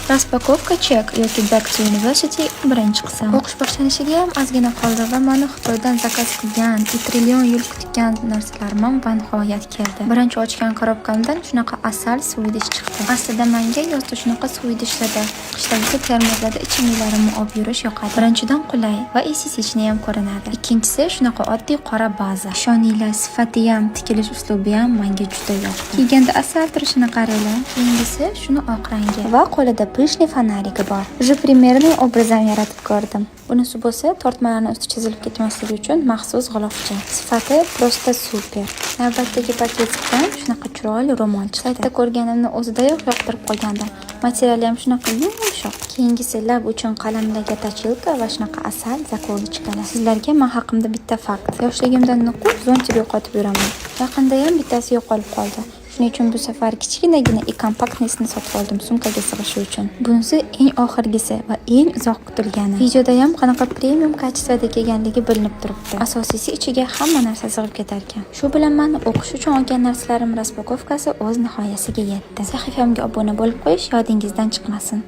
Raspakovka Check yoki Back to University birinchi qism. O'qish boshlanishiga ham ozgina qoldi va mana Xitoydan zakaz qilgan, trillion yil kutgan narsalarim va nihoyat keldi. Birinchi ochgan korobkamdan shunaqa asal Swedish chiqdi. Aslida menga yozda shunaqa Swedishlarda, qishdagi termoslarda ichimliklarimni olib yurish yoqadi. Birinchidan qulay va esisichni ham ko'rinadi. Ikkinchisi shunaqa oddiy qora baza. Ishoninglar, sifati ham, tikilish uslubi ham menga juda yoqdi. Kiyganda asal turishini qaranglar. Keyingisi shuni oq rangi va qo'lida pishni fanarigi bor. Уже примерный obrazini yaratib ko'rdim. Bunisi bo'lsa tortmalarning usti chizilib ketmasligi uchun maxsus g'ilofcha. Sifati prosta super. Navbatdagi paketdan shunaqa chiroyli ro'mol chiqdi. Bitta ko'rganimni o'zidayoq yoqtirib qo'ygandim. Materiali ham shunaqa yumshoq. Keyingisi lab uchun qalamdagi tachilka va shunaqa asal zakolichkalar. Sizlarga men haqimda bitta fakt. Yoshligimda nuqul zontib yo'qotib yuraman. Yaqinda ham bittasi yo'qolib qoldi. Shuning uchun bu safar kichkinagina kompaktnisini sotib oldim sumkaga sig'ishi uchun. Bunisi eng oxirgisi va eng uzoq kutilgani. Videoda ham qanaqa premium kачествоda kelganligi bilinib turibdi. Asosiysi ichiga hamma narsa sig'ib ketar ekan. Shu bilan meni o'qish uchun olgan narsalarim raspakovkasi o'z nihoyasiga yetdi. Sahifamga obuna bo'lib qo'yish yodingizdan chiqmasin.